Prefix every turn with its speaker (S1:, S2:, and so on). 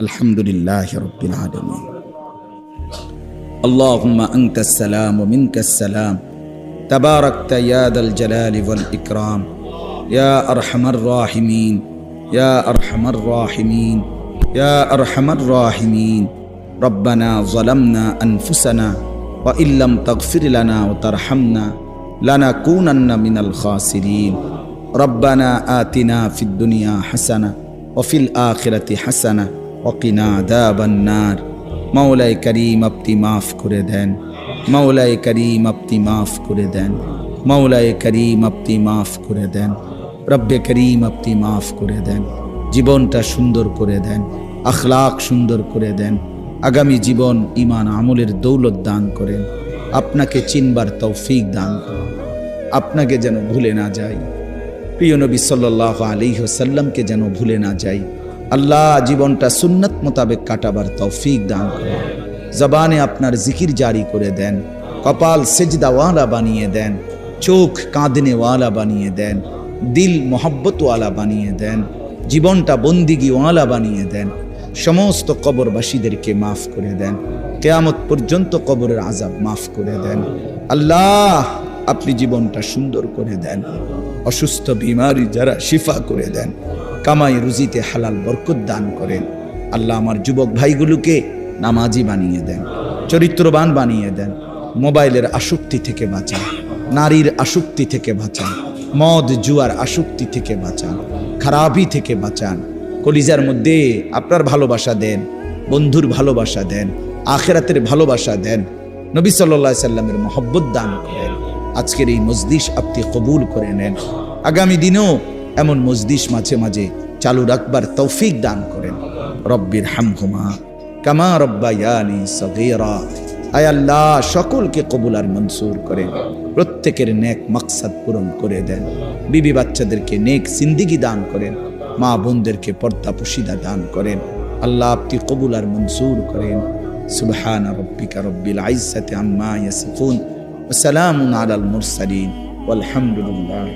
S1: আলহামদুলিল্লাহি রাব্বিল আলামিন। আল্লাহুম্মা আনতাস সালাম ওয়া মিনকাস সালাম, তাবারাকতা ইয়া দাল জালালি ওয়াল ইকরাম, ইয়া আরহামার রাহিমিন, ইয়া আরহামার রাহিমিন, ইয়া আরহামার রাহিমিন। রব্বানা যালামনা আনফুসানা ওয়া ইল্লাম তাগফির লানা ওয়া তারহামনা লানাকুনান্না মিনাল খাসিরিন। রব্বানা আতিনা ফিদ দুনিয়া হাসানা ওয়া ফিল আখিরাতি হাসানা ওয়া কিনা আযাবান নার। মাওলাই করিম আপনি মাফ করে দেন, মাওলাই করিম আপনি মাফ করে দেন, মাওলাই করিম আপনি মাফ করে দেন, রব্বে করিম আপনি মাফ করে দেন। জীবনটা সুন্দর করে দেন, আখলাক সুন্দর করে দেন, আগামী জীবন ঈমান আমলের দৌলত দান করেন, আপনাকে চিনবার তৌফিক দান করেন, আপনাকে যেন ভুলে না যাই, প্রিয় নবী সাল্লাল্লাহু আলাইহি ওয়াসাল্লামকে যেন ভুলে না যাই। আল্লাহ জীবনটা সুন্নাত মোতাবেক কাটাবার তৌফিক দান করেন, জবানে আপনার জিকির জারি করে দেন, কপাল সেজদাওয়ালা বানিয়ে দেন, চোখ কাঁদনেওয়ালা বানিয়ে দেন, দিল মোহাব্বতওয়ালা বানিয়ে দেন, জীবনটা বন্দিগিওয়ালা বানিয়ে দেন। সমস্ত কবরবাসীদেরকে মাফ করে দেন, কিয়ামত পর্যন্ত কবরের আযাব মাফ করে দেন। আল্লাহ আপনি জীবনটা সুন্দর করে দেন, অসুস্থ বিমারি যারা শিফা করে দেন, কামাই রুজিতে হালাল বরকত দান করেন। আল্লাহ আমার যুবক ভাইগুলোকে নামাজি বানিয়ে দেন, চরিত্রবান বানিয়ে দেন, মোবাইলের আসক্তি থেকে বাঁচান, নারীর আসক্তি থেকে বাঁচান, মদ জুয়ার আসক্তি থেকে বাঁচান, খারাপি থেকে বাঁচান। কলিজার মধ্যে আপনার ভালোবাসা দেন, বন্ধুর ভালোবাসা দেন, আখিরাতের ভালোবাসা দেন, নবী সাল্লাল্লাহু আলাইহি সাল্লামের মহব্বত দান করেন। আজকের এই মজলিস আপনি কবুল করে নেন, আগামী দিনেও এমন মজলিস মাঝে মাঝে চালু রাখবার তৌফিক দান করেন। রব্বির হামহুমা কামা রব্বায়ানি সগীরা। আয় আল্লাহ সকলকে কবুল আর মনসুর করেন, প্রত্যেকের নেক মাকসাদ পূরণ করে দেন, বিবি বাচ্চাদেরকে নেক জিন্দেগি দান করেন, মা বোনদেরকে পর্দা পুশিদা দান করেন। আল্লাহ আপনি কবুল আর মনসুর করেন। সুবহানা রাব্বিকা রব্বিল ইজ্জাতি আম্মা ইয়াসিফুন ওয়া সালামুন আলাল মুরসালিন ওয়ালহামদুলিল্লাহ।